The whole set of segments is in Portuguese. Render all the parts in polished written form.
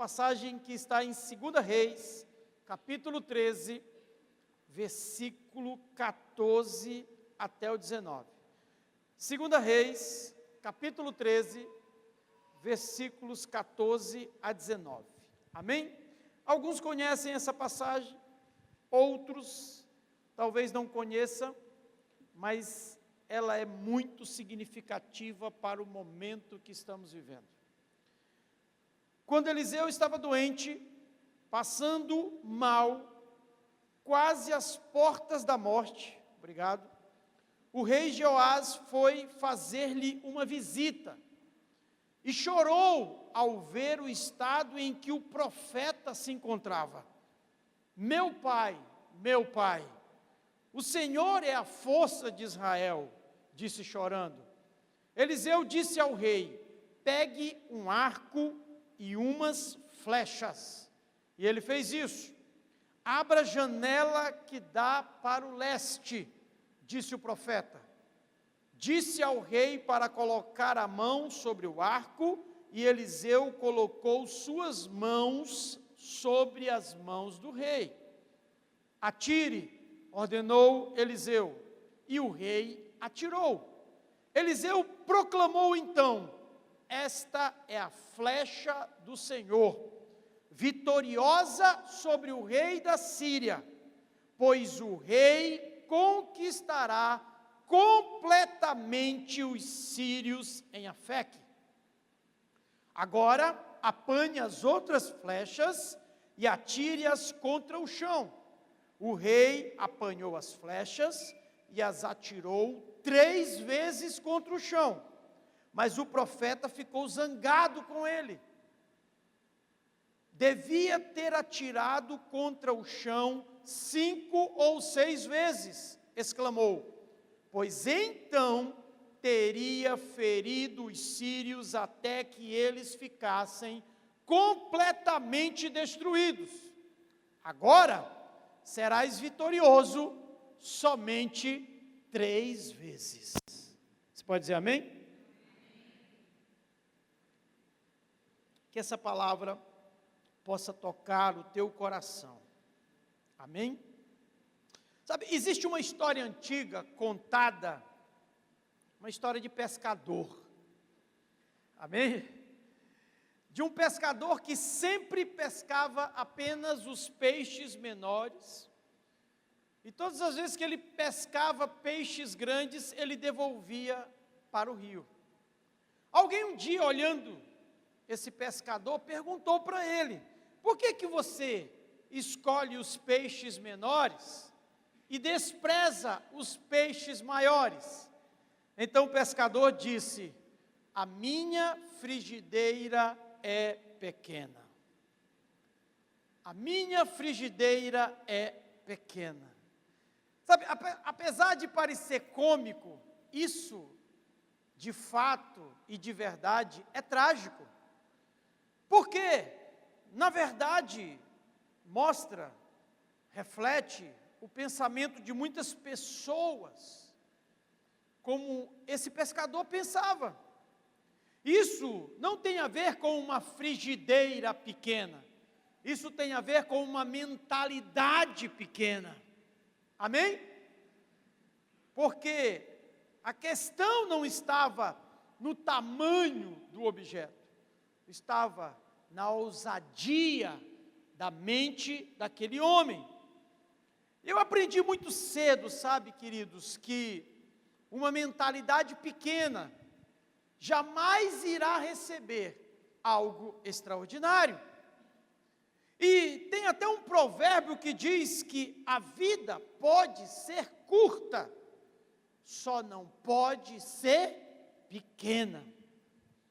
passagem que está em 2 Reis, capítulo 13, versículo 14 até o 19. 2 Reis, capítulo 13, versículos 14 a 19. Amém? Alguns conhecem essa passagem, outros talvez não conheçam, mas ela é muito significativa para o momento que estamos vivendo. Quando Eliseu estava doente, passando mal, quase às portas da morte, o rei Jeoás foi fazer-lhe uma visita e chorou ao ver o estado em que o profeta se encontrava. Meu pai, o Senhor é a força de Israel, disse chorando. Eliseu disse ao rei: pegue um arco e umas flechas. E ele fez isso. Abra a janela que dá para o leste, disse o profeta. Disse ao rei para colocar a mão sobre o arco, e Eliseu colocou suas mãos sobre as mãos do rei. Atire, ordenou Eliseu, e o rei atirou. Eliseu proclamou então: esta é a flecha do Senhor, vitoriosa sobre o rei da Síria, pois o rei conquistará completamente os sírios em Afeque. Agora apanhe as outras flechas e atire-as contra o chão. O rei apanhou as flechas e as atirou 3 vezes contra o chão, mas o profeta ficou zangado com ele. Devia ter atirado contra o chão 5 ou 6 vezes, exclamou, pois então teria ferido os sírios até que eles ficassem completamente destruídos. Agora serás vitorioso somente 3 vezes. Você pode dizer amém? Que essa palavra possa tocar o teu coração. Amém? Sabe, existe uma história antiga contada, uma história de pescador. Amém? De um pescador que sempre pescava apenas os peixes menores, e todas as vezes que ele pescava peixes grandes, ele devolvia para o rio. Alguém um dia, olhando esse pescador, perguntou para ele: por que você escolhe os peixes menores e despreza os peixes maiores? Então o pescador disse: a minha frigideira é pequena. A minha frigideira é pequena. Sabe, apesar de parecer cômico, isso de fato e de verdade é trágico. Porque, na verdade, reflete o pensamento de muitas pessoas, como esse pescador pensava. Isso não tem a ver com uma frigideira pequena, isso tem a ver com uma mentalidade pequena. Amém? Porque a questão não estava no tamanho do objeto, estava na ousadia da mente daquele homem. Eu aprendi muito cedo, sabe, queridos, que uma mentalidade pequena jamais irá receber algo extraordinário. E tem até um provérbio que diz que a vida pode ser curta, só não pode ser pequena.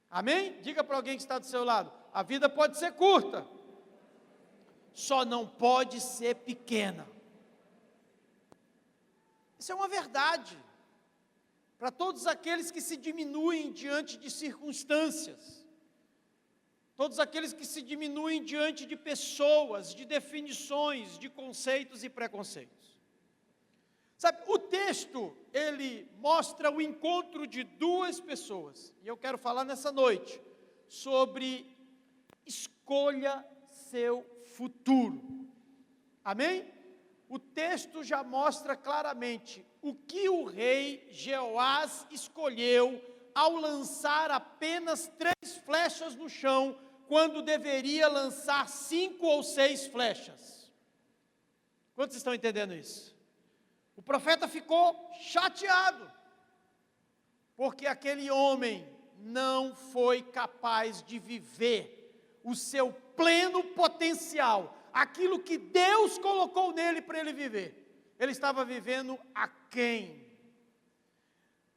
Amém? Diga para alguém que está do seu lado: a vida pode ser curta, só não pode ser pequena. Isso é uma verdade para todos aqueles que se diminuem diante de circunstâncias, todos aqueles que se diminuem diante de pessoas, de definições, de conceitos e preconceitos. Sabe, o texto, ele mostra o encontro de 2 pessoas, e eu quero falar nessa noite sobre escolha seu futuro. Amém? O texto já mostra claramente o que o rei Jeoás escolheu ao lançar apenas 3 flechas no chão, quando deveria lançar 5 ou 6 flechas. Quantos estão entendendo isso? O profeta ficou chateado, porque aquele homem não foi capaz de viver o seu pleno potencial, aquilo que Deus colocou nele para ele viver. Ele estava vivendo aquém.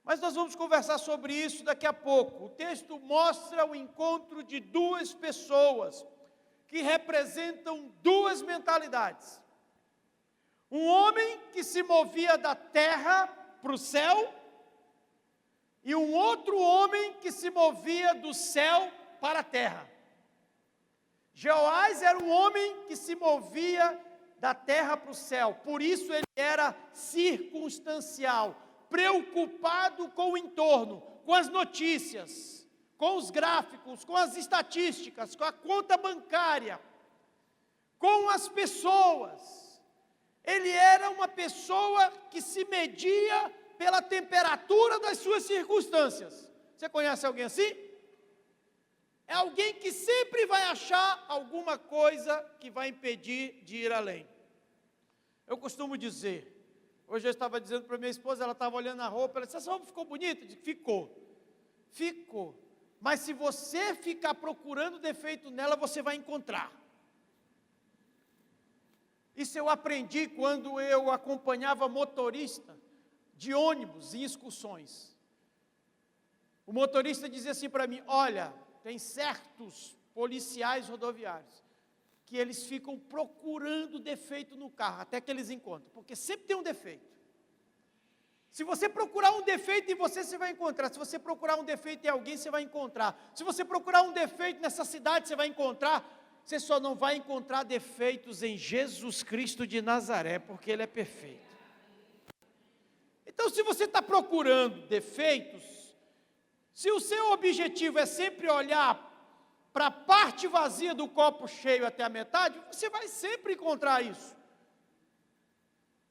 Mas nós vamos conversar sobre isso daqui a pouco. O texto mostra o encontro de 2 pessoas que representam 2 mentalidades. Um homem que se movia da terra para o céu, e um outro homem que se movia do céu para a terra. Jeoás era um homem que se movia da terra para o céu, por isso ele era circunstancial, preocupado com o entorno, com as notícias, com os gráficos, com as estatísticas, com a conta bancária, com as pessoas. Ele era uma pessoa que se media pela temperatura das suas circunstâncias. Você conhece alguém assim? É alguém que sempre vai achar alguma coisa que vai impedir de ir além. Eu costumo dizer, hoje eu estava dizendo para minha esposa, ela estava olhando a roupa, ela disse, essa roupa ficou bonita? Eu disse, ficou, mas se você ficar procurando defeito nela, você vai encontrar. Isso eu aprendi quando eu acompanhava motorista de ônibus em excursões. O motorista dizia assim para mim, olha, tem certos policiais rodoviários que eles ficam procurando defeito no carro, até que eles encontram, porque sempre tem um defeito. Se você procurar um defeito em você, você vai encontrar. Se você procurar um defeito em alguém, você vai encontrar. Se você procurar um defeito nessa cidade, você vai encontrar. Você só não vai encontrar defeitos em Jesus Cristo de Nazaré, porque Ele é perfeito. Então, se você está procurando defeitos, se o seu objetivo é sempre olhar para a parte vazia do copo cheio até a metade, você vai sempre encontrar isso.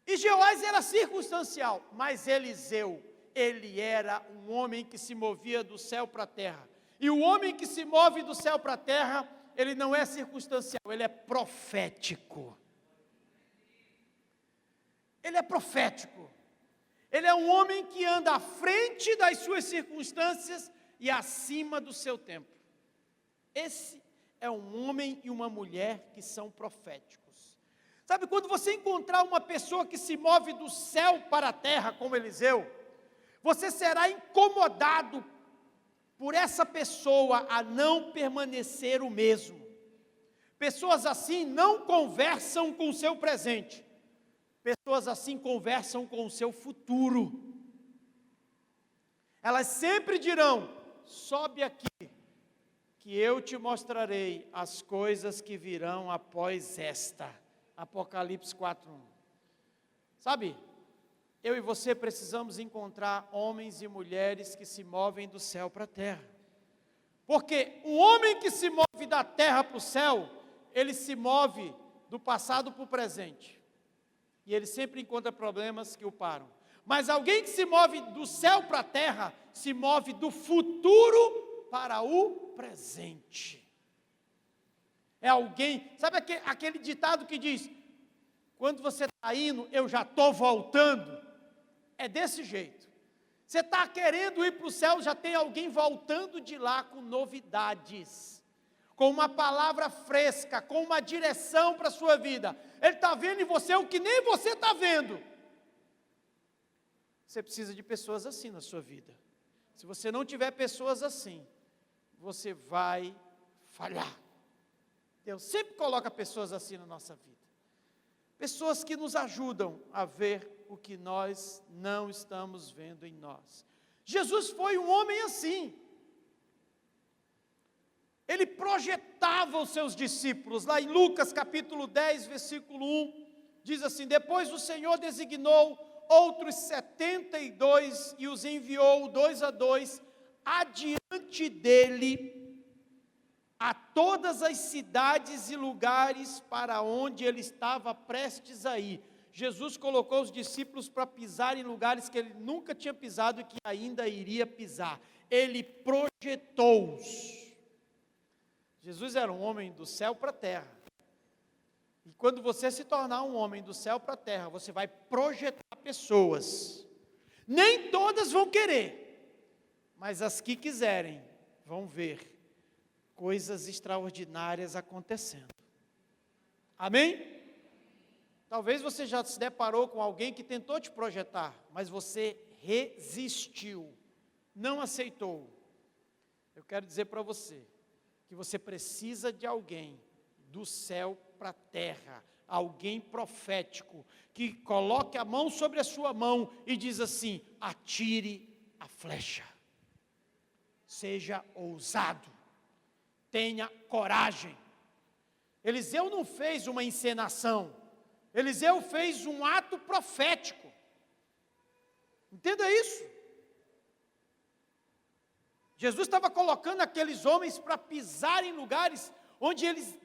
E Jeoás era circunstancial, mas Eliseu, ele era um homem que se movia do céu para a terra. E o homem que se move do céu para a terra, ele não é circunstancial, ele é profético. Ele é profético. Ele é um homem que anda à frente das suas circunstâncias e acima do seu tempo. Esse é um homem e uma mulher que são proféticos. Sabe, quando você encontrar uma pessoa que se move do céu para a terra, como Eliseu, você será incomodado por essa pessoa a não permanecer o mesmo. Pessoas assim não conversam com o seu presente. Pessoas assim conversam com o seu futuro. Elas sempre dirão, sobe aqui, que eu te mostrarei as coisas que virão após esta. Apocalipse 4:1. Sabe, eu e você precisamos encontrar homens e mulheres que se movem do céu para a terra. Porque um homem que se move da terra para o céu, ele se move do passado para o presente. E ele sempre encontra problemas que o param. Mas alguém que se move do céu para a terra, se move do futuro para o presente. É alguém, sabe aquele ditado que diz, quando você está indo, eu já estou voltando? É desse jeito. Você está querendo ir para o céu, já tem alguém voltando de lá com novidades, com uma palavra fresca, com uma direção para a sua vida. Ele está vendo em você o que nem você está vendo. Você precisa de pessoas assim na sua vida. Se você não tiver pessoas assim, você vai falhar. Deus sempre coloca pessoas assim na nossa vida. Pessoas que nos ajudam a ver o que nós não estamos vendo em nós. Jesus foi um homem assim. Ele projetava os seus discípulos. Lá em Lucas capítulo 10, versículo 1, diz assim, depois o Senhor designou outros 72 e os enviou 2 a 2 adiante dele a todas as cidades e lugares para onde ele estava prestes a ir. Jesus colocou os discípulos para pisar em lugares que ele nunca tinha pisado e que ainda iria pisar. Ele projetou-os. Jesus era um homem do céu para a terra. E quando você se tornar um homem do céu para a terra, você vai projetar pessoas. Nem todas vão querer, mas as que quiserem vão ver coisas extraordinárias acontecendo. Amém? Talvez você já se deparou com alguém que tentou te projetar, mas você resistiu, não aceitou. Eu quero dizer para você que você precisa de alguém do céu para a terra, alguém profético, que coloque a mão sobre a sua mão e diz assim: atire a flecha, seja ousado, tenha coragem. Eliseu não fez uma encenação, Eliseu fez um ato profético. Entenda isso. Jesus estava colocando aqueles homens para pisar em lugares onde eles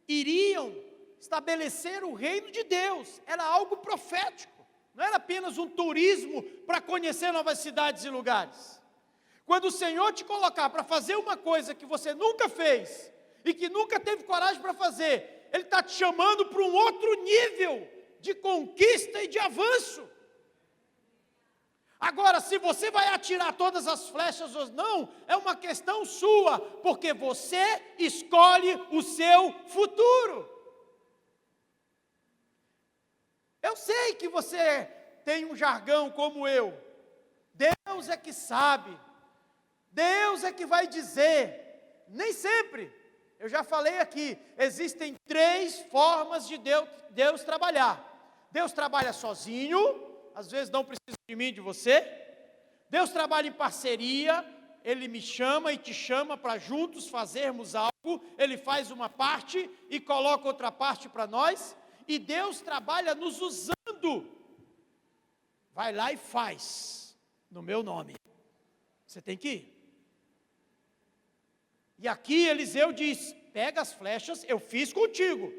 iriam estabelecer o reino de Deus. Era algo profético, não era apenas um turismo para conhecer novas cidades e lugares. Quando o Senhor te colocar para fazer uma coisa que você nunca fez e que nunca teve coragem para fazer, Ele está te chamando para um outro nível de conquista e de avanço. Agora, se você vai atirar todas as flechas ou não, é uma questão sua, porque você escolhe o seu futuro. Eu sei que você tem um jargão como eu. Deus é que sabe. Deus é que vai dizer. Nem sempre. Eu já falei aqui, existem 3 formas de Deus trabalhar. Deus trabalha sozinho, às vezes não precisa de mim, de você. Deus trabalha em parceria, Ele me chama e te chama para juntos fazermos algo. Ele faz uma parte e coloca outra parte para nós. E Deus trabalha nos usando. Vai lá e faz, no meu nome. Você tem que ir. E aqui Eliseu diz: pega as flechas, eu fiz contigo.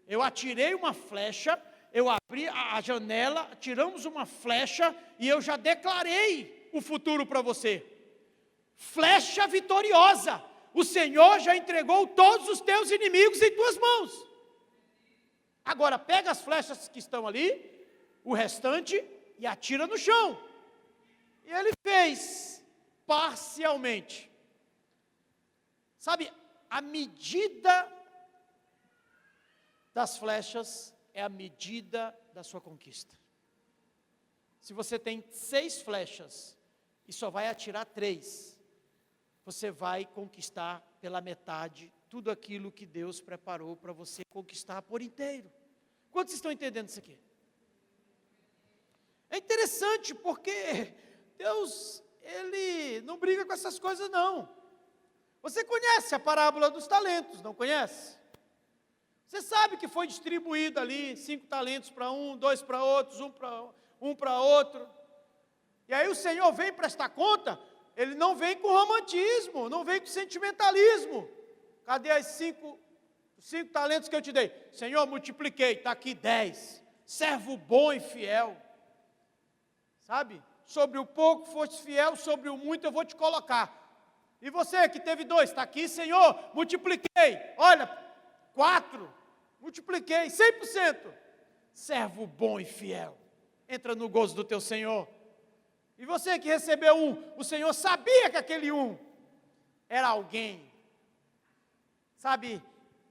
Eu atirei uma flecha, eu abri a janela, tiramos uma flecha e eu já declarei o futuro para você. Flecha vitoriosa. O Senhor já entregou todos os teus inimigos em tuas mãos. Agora pega as flechas que estão ali, o restante, e atira no chão. E ele fez parcialmente. Sabe, a medida das flechas é a medida da sua conquista. Se você tem 6 flechas e só vai atirar 3, você vai conquistar pela metade tudo aquilo que Deus preparou para você conquistar por inteiro. Quantos estão entendendo isso aqui? É interessante porque Deus, Ele não briga com essas coisas não. Você conhece a parábola dos talentos, não conhece? Você sabe que foi distribuído ali 5 talentos para um, 2 para outros, um para outro. E aí o Senhor vem prestar conta, Ele não vem com romantismo, não vem com sentimentalismo. Cadê as 5 talentos que eu te dei? Senhor, multipliquei, está aqui 10. Servo bom e fiel. Sabe? Sobre o pouco foste fiel, sobre o muito eu vou te colocar. E você que teve 2, está aqui, Senhor, multipliquei. Olha, 4, multipliquei, 100%. Servo bom e fiel. Entra no gozo do teu Senhor. E você que recebeu 1, o Senhor sabia que aquele 1 era alguém, sabe,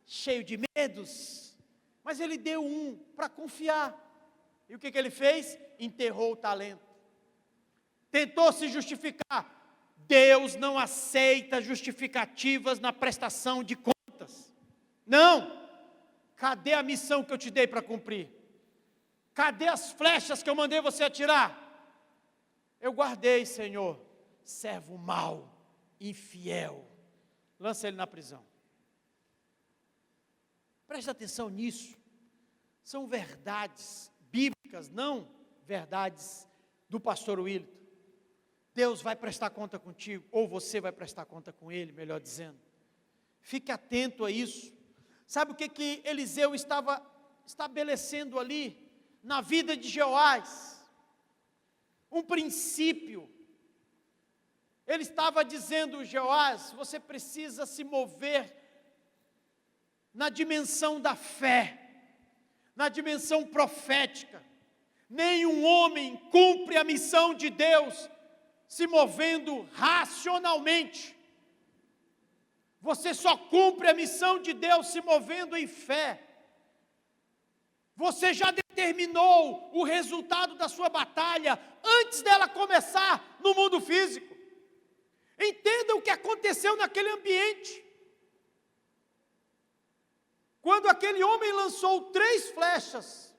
cheio de medos, mas Ele deu 1 para confiar. E o que Ele fez? Enterrou o talento. Tentou se justificar. Deus não aceita justificativas na prestação de contas. Não. Cadê a missão que eu te dei para cumprir? Cadê as flechas que eu mandei você atirar? Eu guardei, Senhor. Servo mau, infiel. Lança ele na prisão. Preste atenção nisso. São verdades bíblicas, não verdades do pastor Willton. Deus vai prestar conta contigo, ou você vai prestar conta com Ele, melhor dizendo. Fique atento a isso. Sabe o que Eliseu estava estabelecendo ali na vida de Jeoás? Um princípio. Ele estava dizendo: Jeoás, você precisa se mover na dimensão da fé, na dimensão profética. Nenhum homem cumpre a missão de Deus se movendo racionalmente. Você só cumpre a missão de Deus se movendo em fé. Você já determinou o resultado da sua batalha antes dela começar no mundo físico. Entenda o que aconteceu naquele ambiente. Quando aquele homem lançou 3 flechas,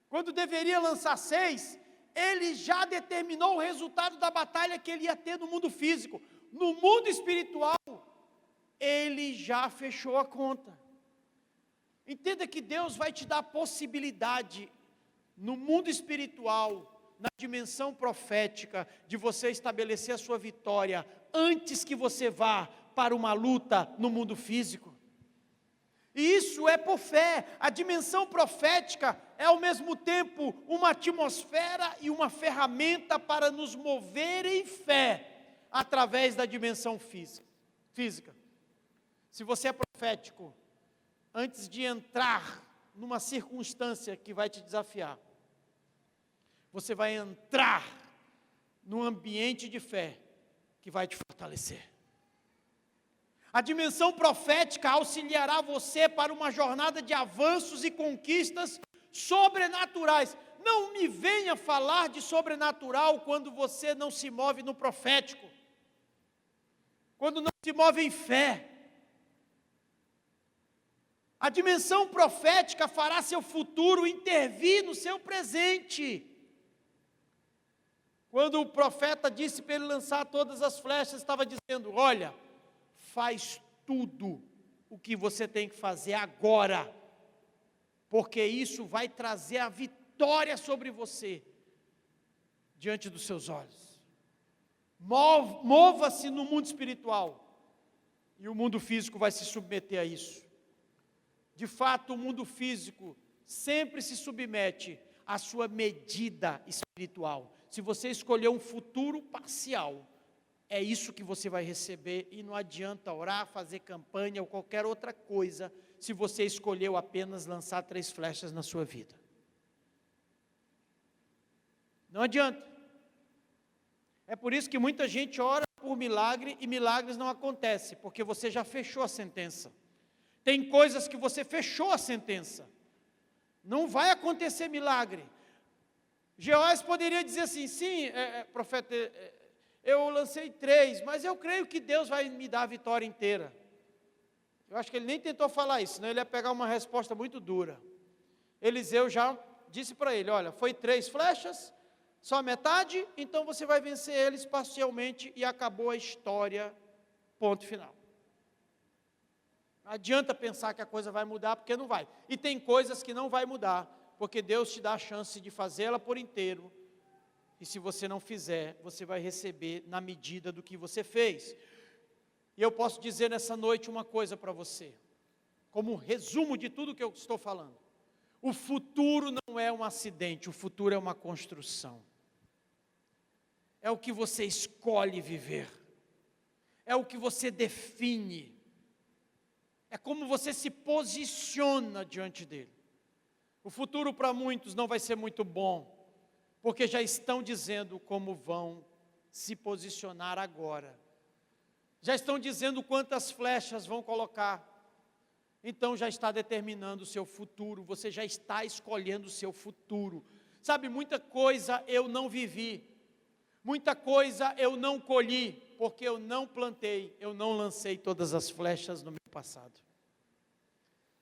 quando deveria lançar 6, ele já determinou o resultado da batalha que ele ia ter no mundo físico. No mundo espiritual, ele já fechou a conta. Entenda que Deus vai te dar a possibilidade, no mundo espiritual, na dimensão profética, de você estabelecer a sua vitória, antes que você vá para uma luta no mundo físico. E isso é por fé. A dimensão profética é ao mesmo tempo uma atmosfera e uma ferramenta para nos mover em fé, através da dimensão física. Se você é profético, antes de entrar numa circunstância que vai te desafiar, você vai entrar num ambiente de fé que vai te fortalecer. A dimensão profética auxiliará você para uma jornada de avanços e conquistas sobrenaturais. Não me venha falar de sobrenatural quando você não se move no profético, quando não se move em fé. A dimensão profética fará seu futuro intervir no seu presente. Quando o profeta disse para ele lançar todas as flechas, estava dizendo: olha, faz tudo o que você tem que fazer agora, porque isso vai trazer a vitória sobre você, diante dos seus olhos. Mova-se no mundo espiritual, e o mundo físico vai se submeter a isso. De fato, o mundo físico sempre se submete à sua medida espiritual. Se você escolher um futuro parcial, é isso que você vai receber, e não adianta orar, fazer campanha ou qualquer outra coisa, se você escolheu apenas lançar 3 flechas na sua vida. Não adianta. É por isso que muita gente ora por milagre e milagres não acontecem, porque você já fechou a sentença. Tem coisas que você fechou a sentença. Não vai acontecer milagre. Jeoás poderia dizer assim: sim, profeta, eu lancei 3, mas eu creio que Deus vai me dar a vitória inteira. Eu acho que ele nem tentou falar isso, senão ele ia pegar uma resposta muito dura. Eliseu já disse para ele: olha, foi 3 flechas, só metade, então você vai vencer eles parcialmente, e acabou a história, ponto final. Não adianta pensar que a coisa vai mudar, porque não vai. E tem coisas que não vai mudar, porque Deus te dá a chance de fazê-la por inteiro, e se você não fizer, você vai receber na medida do que você fez. E eu posso dizer nessa noite uma coisa para você, como um resumo de tudo que eu estou falando: o futuro não é um acidente, o futuro é uma construção. É o que você escolhe viver, é o que você define, é como você se posiciona diante dele. O futuro para muitos não vai ser muito bom, porque já estão dizendo como vão se posicionar agora. Já estão dizendo quantas flechas vão colocar. Então já está determinando o seu futuro, você já está escolhendo o seu futuro. Sabe, muita coisa eu não vivi, muita coisa eu não colhi, porque eu não plantei, eu não lancei todas as flechas no meu passado.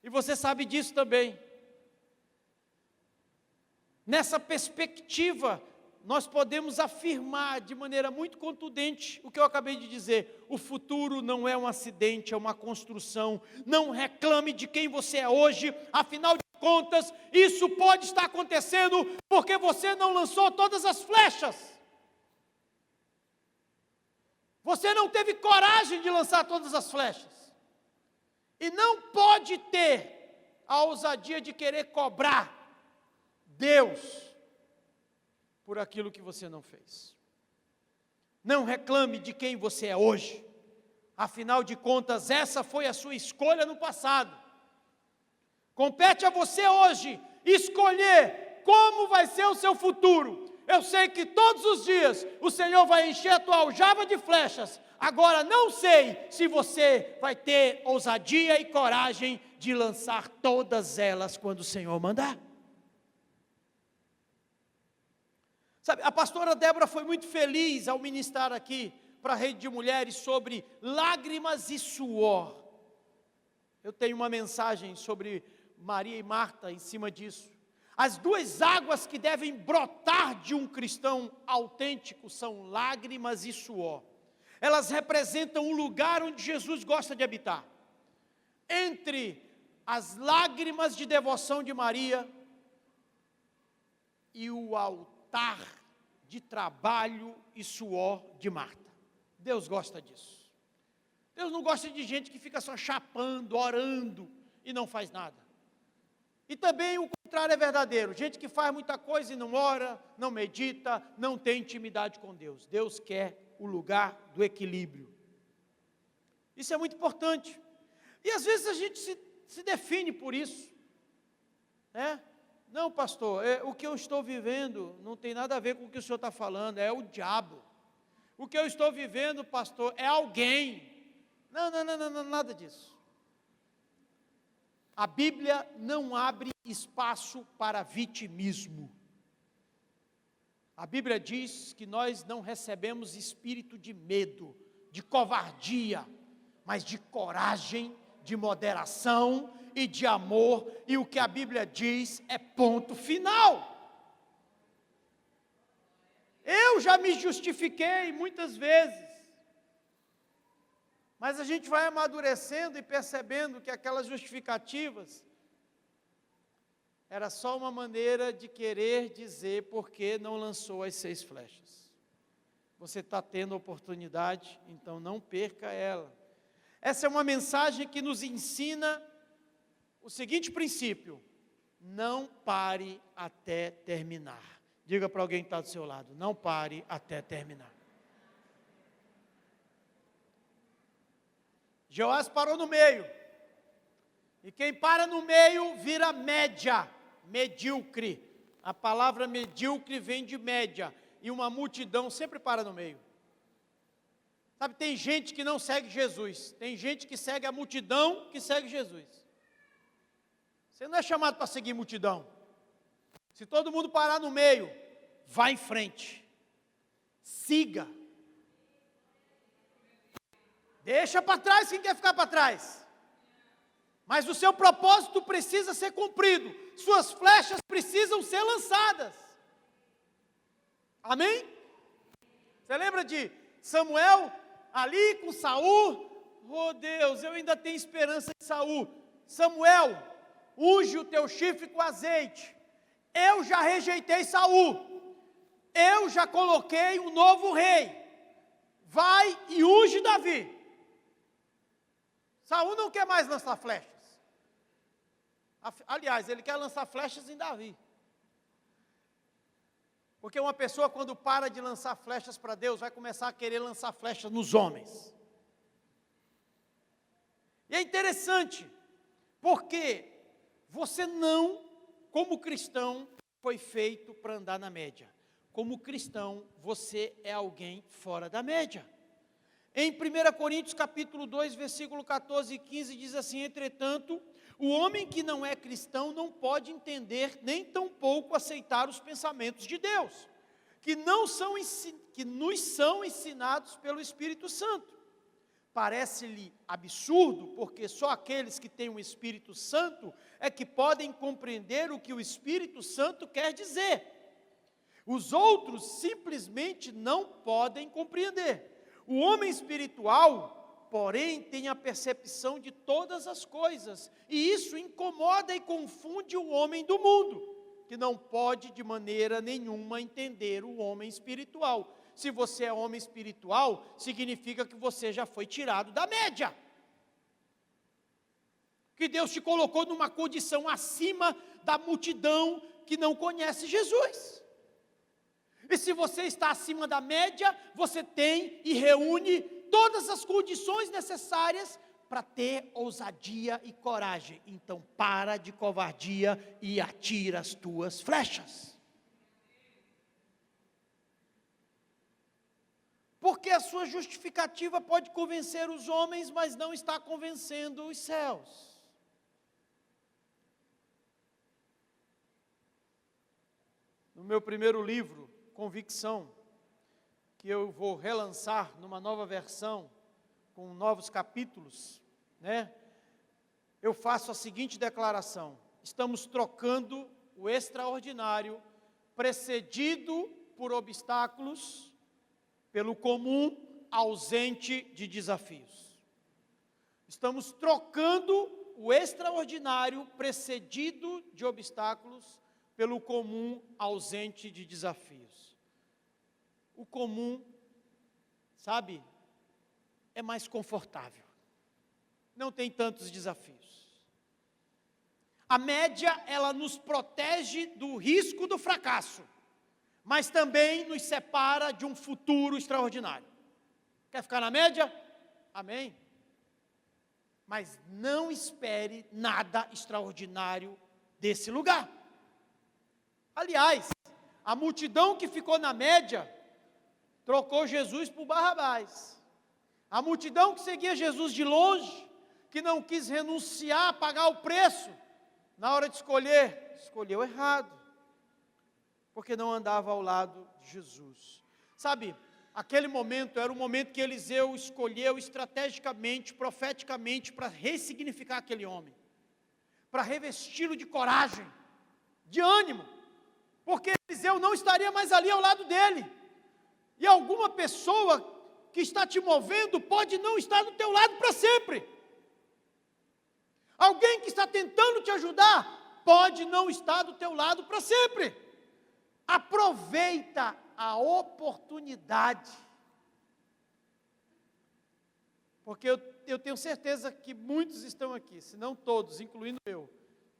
E você sabe disso também. Nessa perspectiva, nós podemos afirmar de maneira muito contundente o que eu acabei de dizer: o futuro não é um acidente, é uma construção. Não reclame de quem você é hoje, afinal de contas, isso pode estar acontecendo porque você não lançou todas as flechas. Você não teve coragem de lançar todas as flechas. E não pode ter a ousadia de querer cobrar Deus por aquilo que você não fez. Não reclame de quem você é hoje. Afinal de contas, essa foi a sua escolha no passado. Compete a você hoje escolher como vai ser o seu futuro. Eu sei que todos os dias o Senhor vai encher a tua aljava de flechas. Agora não sei se você vai ter ousadia e coragem de lançar todas elas quando o Senhor mandar. Sabe, a pastora Débora foi muito feliz ao ministrar aqui para a rede de mulheres sobre lágrimas e suor. Eu tenho uma mensagem sobre Maria e Marta em cima disso. As duas águas que devem brotar de um cristão autêntico são lágrimas e suor. Elas representam um lugar onde Jesus gosta de habitar. Entre as lágrimas de devoção de Maria e o altar de trabalho e suor de Marta. Deus gosta disso. Deus não gosta de gente que fica só chapando, orando e não faz nada. E também o contrário é verdadeiro. Gente que faz muita coisa e não ora, não medita, não tem intimidade com Deus. Deus quer o lugar do equilíbrio. Isso é muito importante. E às vezes a gente se define por isso. Né? Não, pastor, o que eu estou vivendo não tem nada a ver com o que o senhor está falando, é o diabo. O que eu estou vivendo, pastor, é alguém. Não, nada disso. A Bíblia não abre espaço para vitimismo. A Bíblia diz que nós não recebemos espírito de medo, de covardia, mas de coragem, de moderação e de amor. E o que a Bíblia diz é ponto final. Eu já me justifiquei muitas vezes. Mas a gente vai amadurecendo e percebendo que aquelas justificativas era só uma maneira de querer dizer por que não lançou as 6 flechas. Você está tendo oportunidade, então não perca ela. Essa é uma mensagem que nos ensina o seguinte princípio: não pare até terminar. Diga para alguém que está do seu lado, não pare até terminar. Joás parou no meio, e quem para no meio vira média, medíocre. A palavra medíocre vem de média, e uma multidão sempre para no meio. Sabe, tem gente que não segue Jesus, tem gente que segue a multidão que segue Jesus. Você não é chamado para seguir multidão. Se todo mundo parar no meio, vá em frente, siga. Deixa para trás quem quer ficar para trás. Mas o seu propósito precisa ser cumprido. Suas flechas precisam ser lançadas. Amém? Você lembra de Samuel ali com Saul? Oh Deus, eu ainda tenho esperança de Saul. Samuel, unge o teu chifre com azeite. Eu já rejeitei Saul. Eu já coloquei um novo rei. Vai e unge Davi. Saul não quer mais lançar flechas. Aliás, ele quer lançar flechas em Davi. Porque uma pessoa, quando para de lançar flechas para Deus, vai começar a querer lançar flechas nos homens. E é interessante, porque você não, como cristão, foi feito para andar na média. Como cristão, você é alguém fora da média. Em 1 Coríntios capítulo 2, versículo 14 e 15, diz assim: entretanto, o homem que não é cristão não pode entender, nem tampouco aceitar os pensamentos de Deus, que nos são ensinados pelo Espírito Santo. Parece-lhe absurdo, porque só aqueles que têm o Espírito Santo é que podem compreender o que o Espírito Santo quer dizer. Os outros simplesmente não podem compreender. O homem espiritual, porém, tem a percepção de todas as coisas, e isso incomoda e confunde o homem do mundo, que não pode de maneira nenhuma entender o homem espiritual. Se você é homem espiritual, significa que você já foi tirado da média. que Deus te colocou numa condição acima da multidão que não conhece Jesus. E se você está acima da média, você tem e reúne todas as condições necessárias para ter ousadia e coragem. Então para de covardia e atira as tuas flechas. Porque a sua justificativa pode convencer os homens, mas não está convencendo os céus. No meu primeiro livro, Convicção, que eu vou relançar numa nova versão, com novos capítulos, eu faço a seguinte declaração: estamos trocando o extraordinário, precedido por obstáculos, pelo comum, ausente de desafios. Estamos trocando o extraordinário, precedido de obstáculos, pelo comum, ausente de desafios. O comum, sabe, é mais confortável. Não tem tantos desafios. A média, ela nos protege do risco do fracasso, mas também nos separa de um futuro extraordinário. Quer ficar na média? Amém. Mas não espere nada extraordinário desse lugar. Aliás, a multidão que ficou na média trocou Jesus por Barrabás. A multidão que seguia Jesus de longe, que não quis renunciar, pagar o preço, na hora de escolher, escolheu errado, porque não andava ao lado de Jesus. Sabe, aquele momento era o momento que Eliseu escolheu estrategicamente, profeticamente, para ressignificar aquele homem, para revesti-lo de coragem, de ânimo, porque Eliseu não estaria mais ali ao lado dele. E alguma pessoa que está te movendo pode não estar do teu lado para sempre. Alguém que está tentando te ajudar pode não estar do teu lado para sempre. Aproveita a oportunidade. Porque eu tenho certeza que muitos estão aqui, se não todos, incluindo eu,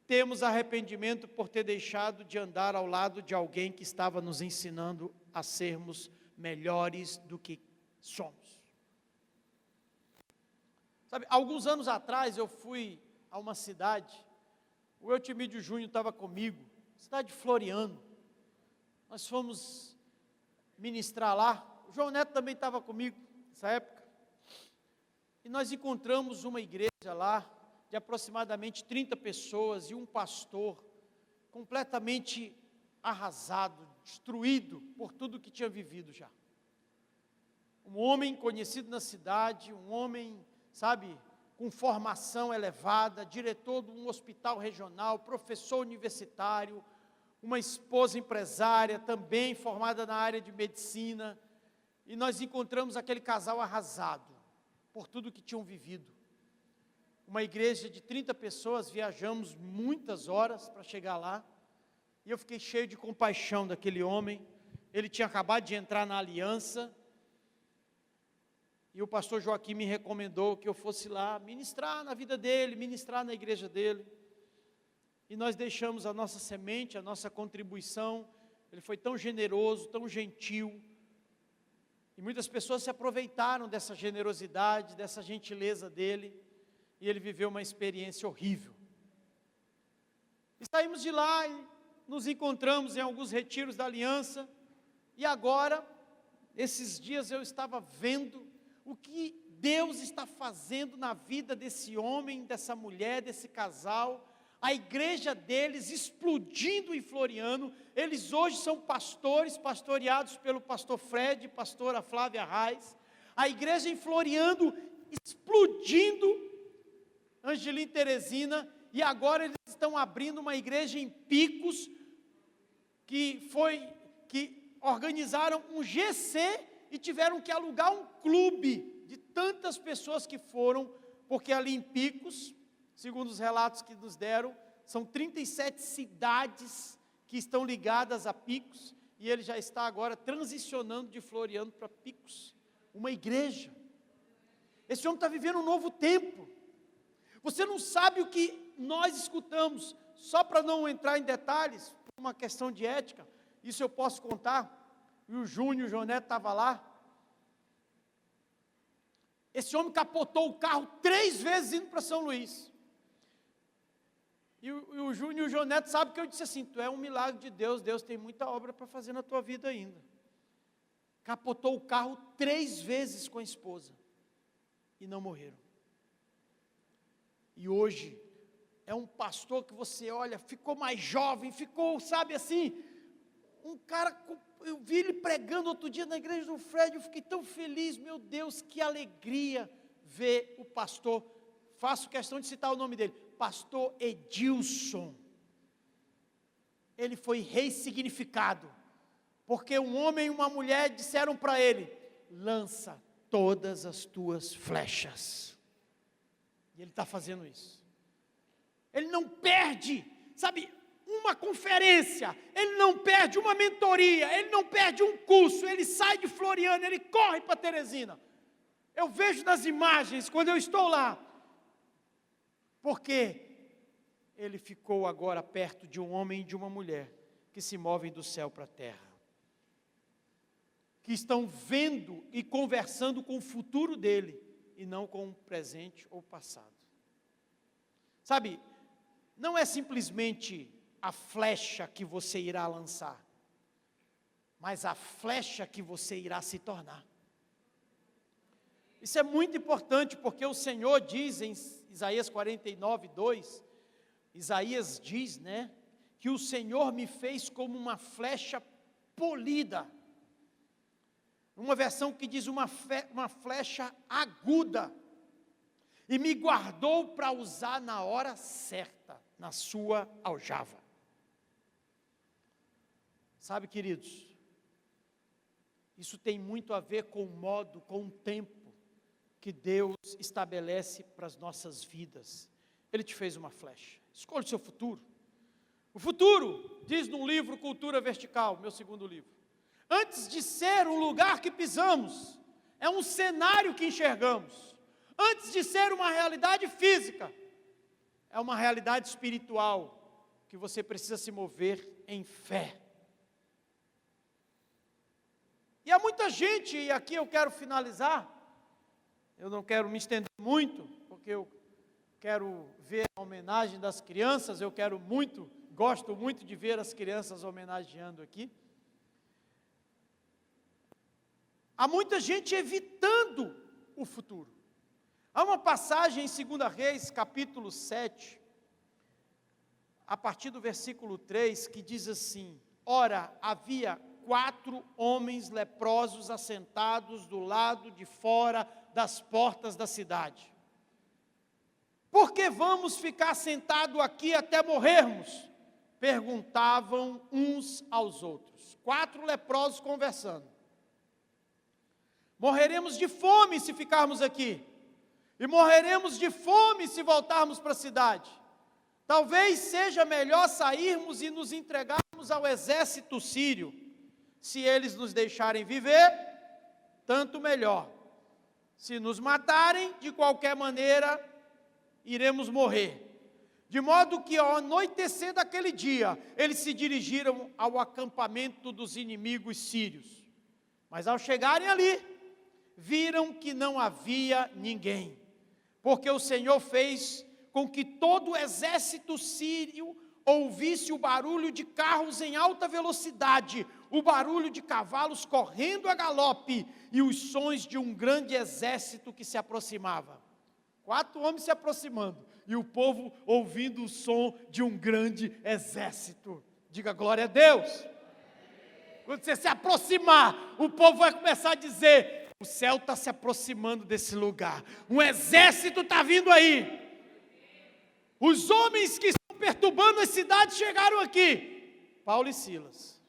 temos arrependimento por ter deixado de andar ao lado de alguém que estava nos ensinando a sermos melhores do que somos. Sabe, alguns anos atrás eu fui a uma cidade, o Eutimídio Júnior estava comigo, cidade de Floriano. Nós fomos ministrar lá, o João Neto também estava comigo nessa época, e nós encontramos uma igreja lá, de aproximadamente 30 pessoas, e um pastor completamente arrasado, destruído por tudo que tinha vivido já. Um homem conhecido na cidade, um homem, sabe, com formação elevada, diretor de um hospital regional, professor universitário, uma esposa empresária, também formada na área de medicina, e nós encontramos aquele casal arrasado por tudo que tinham vivido. Uma igreja de 30 pessoas, viajamos muitas horas para chegar lá, e eu fiquei cheio de compaixão daquele homem. Ele tinha acabado de entrar na aliança, e o pastor Joaquim me recomendou que eu fosse lá ministrar na vida dele, ministrar na igreja dele, e nós deixamos a nossa semente, a nossa contribuição. Ele foi tão generoso, tão gentil, e muitas pessoas se aproveitaram dessa generosidade, dessa gentileza dele, e ele viveu uma experiência horrível. E saímos de lá e nos encontramos em alguns retiros da aliança, e agora, esses dias eu estava vendo o que Deus está fazendo na vida desse homem, dessa mulher, desse casal, a igreja deles explodindo em Floriano. Eles hoje são pastores, pastoreados pelo pastor Fred, pastora Flávia Reis, a igreja em Floriano explodindo, Angelim Teresina, e agora eles estão abrindo uma igreja em Picos, que organizaram um GC e tiveram que alugar um clube de tantas pessoas que foram, porque ali em Picos, segundo os relatos que nos deram, são 37 cidades que estão ligadas a Picos, e ele já está agora transicionando de Floriano para Picos, uma igreja. Esse homem está vivendo um novo tempo. Você não sabe o que nós escutamos, só para não entrar em detalhes, por uma questão de ética, isso eu posso contar, e o Júnior, o Jonete estavam lá. Esse homem capotou o carro 3 vezes indo para São Luís. E o Júnior e o Jonete sabem que eu disse assim, tu é um milagre de Deus, Deus tem muita obra para fazer na tua vida ainda. Capotou o carro 3 vezes com a esposa, e não morreram. E hoje, é um pastor que você olha, ficou mais jovem, ficou, sabe assim, um cara, eu vi ele pregando outro dia na igreja do Fred, eu fiquei tão feliz, meu Deus, que alegria ver o pastor, faço questão de citar o nome dele, pastor Edilson. Ele foi ressignificado, porque um homem e uma mulher disseram para ele, lança todas as tuas flechas. E ele está fazendo isso. Ele não perde, sabe, uma conferência, ele não perde uma mentoria, ele não perde um curso, ele sai de Floriano, ele corre para Teresina. Eu vejo nas imagens, quando eu estou lá, porque ele ficou agora perto de um homem e de uma mulher, que se movem do céu para a terra, que estão vendo e conversando com o futuro dele, e não com o presente ou passado. Sabe, não é simplesmente a flecha que você irá lançar, mas a flecha que você irá se tornar. Isso é muito importante, porque o Senhor diz em Isaías 49, 2, Isaías diz, né, que o Senhor me fez como uma flecha polida. Uma versão que diz uma flecha aguda, e me guardou para usar na hora certa, na sua aljava. Sabe, queridos, isso tem muito a ver com o modo, com o tempo que Deus estabelece para as nossas vidas. Ele te fez uma flecha, escolha o seu futuro. O futuro, diz no livro Cultura Vertical, meu segundo livro, antes de ser um lugar que pisamos, é um cenário que enxergamos. Antes de ser uma realidade física, é uma realidade espiritual, que você precisa se mover em fé. E há muita gente, e aqui eu quero finalizar, eu não quero me estender muito, porque eu quero ver a homenagem das crianças, gosto muito de ver as crianças homenageando aqui. Há muita gente evitando o futuro. Há uma passagem em 2 Reis, capítulo 7, a partir do versículo 3, que diz assim, ora, havia 4 homens leprosos assentados do lado de fora das portas da cidade. Por que vamos ficar sentados aqui até morrermos? Perguntavam uns aos outros. 4 leprosos conversando. Morreremos de fome se ficarmos aqui. E morreremos de fome se voltarmos para a cidade. Talvez seja melhor sairmos e nos entregarmos ao exército sírio. Se eles nos deixarem viver, tanto melhor. Se nos matarem, de qualquer maneira, iremos morrer. De modo que ao anoitecer daquele dia, eles se dirigiram ao acampamento dos inimigos sírios. Mas ao chegarem ali, viram que não havia ninguém. Porque o Senhor fez com que todo o exército sírio ouvisse o barulho de carros em alta velocidade, o barulho de cavalos correndo a galope e os sons de um grande exército que se aproximava. 4 homens se aproximando e o povo ouvindo o som de um grande exército. Diga glória a Deus. Quando você se aproximar, o povo vai começar a dizer, o céu está se aproximando desse lugar, um exército está vindo aí. Os homens que estão perturbando a cidade chegaram aqui, Paulo e Silas.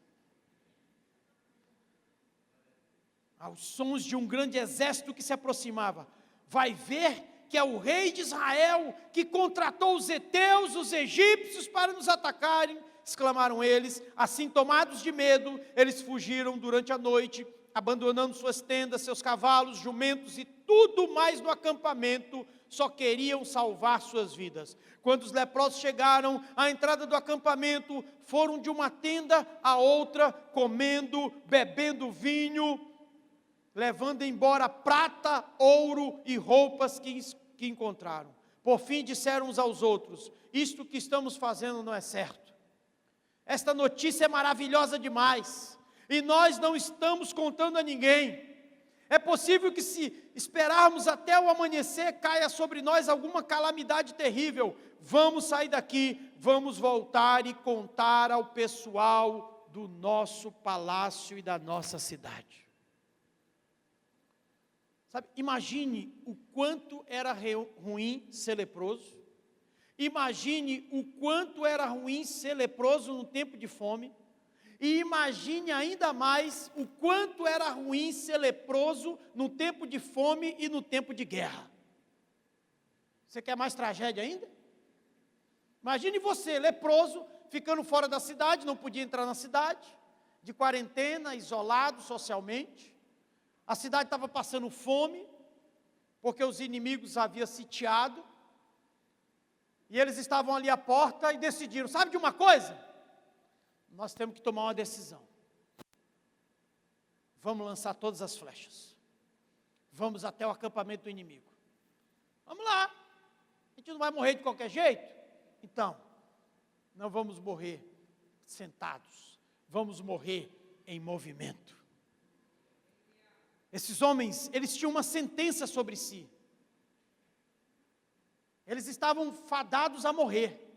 Aos sons de um grande exército que se aproximava, vai ver que é o rei de Israel que contratou os heteus, os egípcios para nos atacarem, exclamaram eles. Assim, tomados de medo, eles fugiram durante a noite, abandonando suas tendas, seus cavalos, jumentos e tudo mais no acampamento, só queriam salvar suas vidas. Quando os leprosos chegaram à entrada do acampamento, foram de uma tenda a outra, comendo, bebendo vinho, levando embora prata, ouro e roupas que encontraram. Por fim disseram uns aos outros: isto que estamos fazendo não é certo. Esta notícia é maravilhosa demais, e nós não estamos contando a ninguém. É possível que, se esperarmos até o amanhecer, caia sobre nós alguma calamidade terrível. Vamos sair daqui, vamos voltar e contar ao pessoal do nosso palácio e da nossa cidade. Sabe, imagine o quanto era ruim ser leproso. Imagine o quanto era ruim ser leproso no tempo de fome. E imagine ainda mais o quanto era ruim ser leproso no tempo de fome e no tempo de guerra. Você quer mais tragédia ainda? Imagine você, leproso, ficando fora da cidade, não podia entrar na cidade, de quarentena, isolado socialmente. A cidade estava passando fome, porque os inimigos haviam sitiado, e eles estavam ali à porta e decidiram, sabe de uma coisa? Nós temos que tomar uma decisão. Vamos lançar todas as flechas. Vamos até o acampamento do inimigo. Vamos lá. A gente não vai morrer de qualquer jeito? Então, não vamos morrer sentados. Vamos morrer em movimento. Esses homens, eles tinham uma sentença sobre si. Eles estavam fadados a morrer.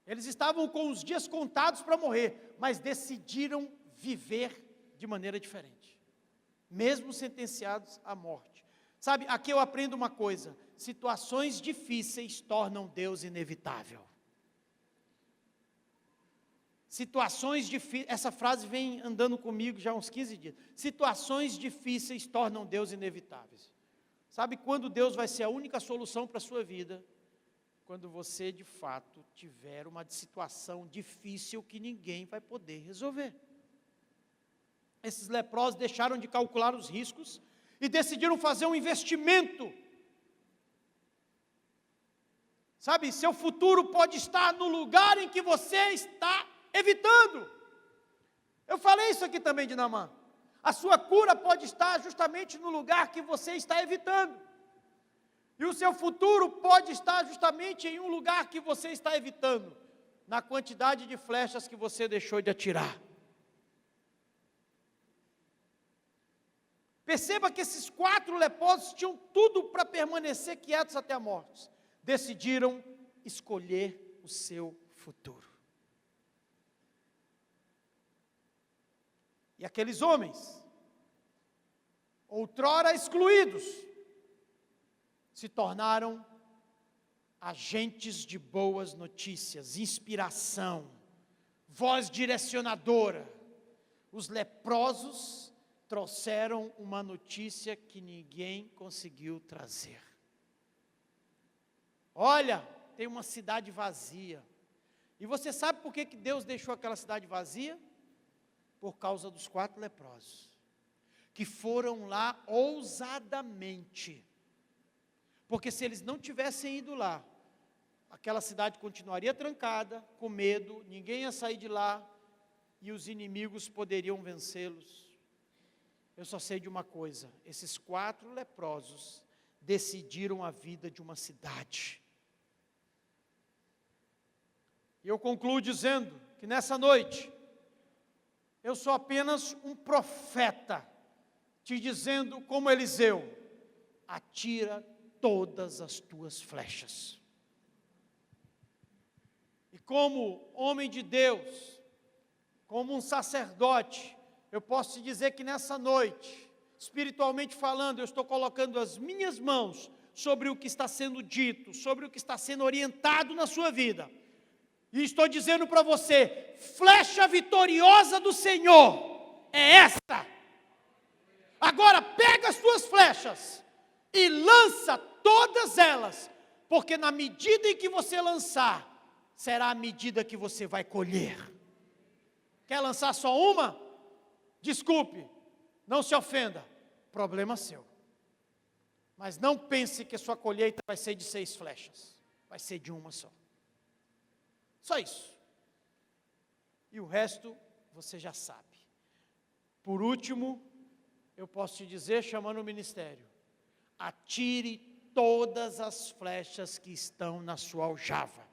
Eles estavam com os dias contados para morrer, mas decidiram viver de maneira diferente, mesmo sentenciados à morte. Sabe, aqui eu aprendo uma coisa: situações difíceis tornam Deus inevitável. Situações difíceis, essa frase vem andando comigo já há uns 15 dias. Situações difíceis tornam Deus inevitáveis. Sabe quando Deus vai ser a única solução para a sua vida? Quando você, de fato, tiver uma situação difícil que ninguém vai poder resolver. Esses leprosos deixaram de calcular os riscos e decidiram fazer um investimento. Sabe, seu futuro pode estar no lugar em que você está evitando. Eu falei isso aqui também de Naamã. A sua cura pode estar justamente no lugar que você está evitando. E o seu futuro pode estar justamente em um lugar que você está evitando, na quantidade de flechas que você deixou de atirar. Perceba que esses 4 leprosos tinham tudo para permanecer quietos até a morte. Decidiram escolher o seu futuro. E aqueles homens, outrora excluídos, se tornaram agentes de boas notícias, inspiração, voz direcionadora. Os leprosos trouxeram uma notícia que ninguém conseguiu trazer. Olha, tem uma cidade vazia. E você sabe por que Deus deixou aquela cidade vazia? Por causa dos 4 leprosos, que foram lá ousadamente. Porque se eles não tivessem ido lá, aquela cidade continuaria trancada, com medo, ninguém ia sair de lá, e os inimigos poderiam vencê-los. Eu só sei de uma coisa: esses 4 leprosos decidiram a vida de uma cidade. E eu concluo dizendo que nessa noite, eu sou apenas um profeta, te dizendo como Eliseu: atira todas as tuas flechas. E como homem de Deus, como um sacerdote, eu posso te dizer que nessa noite, espiritualmente falando, eu estou colocando as minhas mãos sobre o que está sendo dito, sobre o que está sendo orientado na sua vida. E estou dizendo para você: flecha vitoriosa do Senhor é esta. Agora pega as tuas flechas e lança todas elas, porque na medida em que você lançar, será a medida que você vai colher. Quer lançar só uma? Desculpe, não se ofenda, problema seu. Mas não pense que a sua colheita vai ser de 6 flechas. Vai ser de uma só. Só isso. E o resto você já sabe. Por último, eu posso te dizer, chamando o ministério: atire todas as flechas que estão na sua aljava.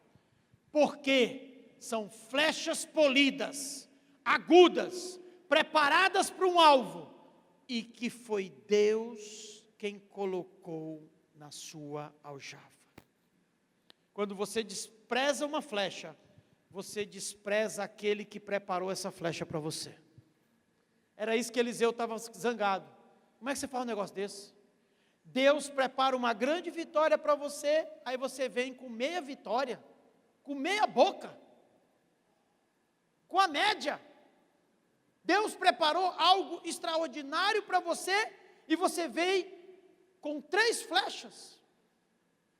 Porque são flechas polidas, agudas, preparadas para um alvo, e que foi Deus quem colocou na sua aljava. Quando você despreza uma flecha, você despreza aquele que preparou essa flecha para você. Era isso que Eliseu estava zangado. Como é que você faz um negócio desse? Deus prepara uma grande vitória para você, aí você vem com meia vitória, com meia boca, com a média. Deus preparou algo extraordinário para você, e você veio com 3 flechas.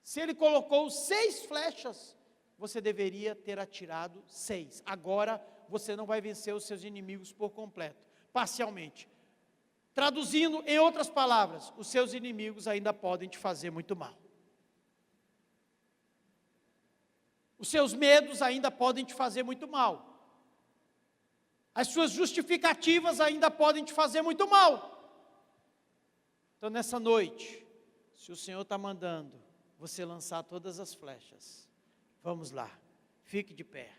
Se Ele colocou 6 flechas, você deveria ter atirado 6. Agora, você não vai vencer os seus inimigos por completo, parcialmente. Traduzindo em outras palavras, os seus inimigos ainda podem te fazer muito mal. Os seus medos ainda podem te fazer muito mal. As suas justificativas ainda podem te fazer muito mal. Então, nessa noite, se o Senhor está mandando você lançar todas as flechas, vamos lá, fique de pé,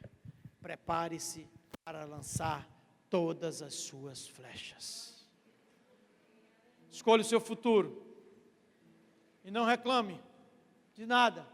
prepare-se para lançar todas as suas flechas. Escolha o seu futuro, e não reclame de nada.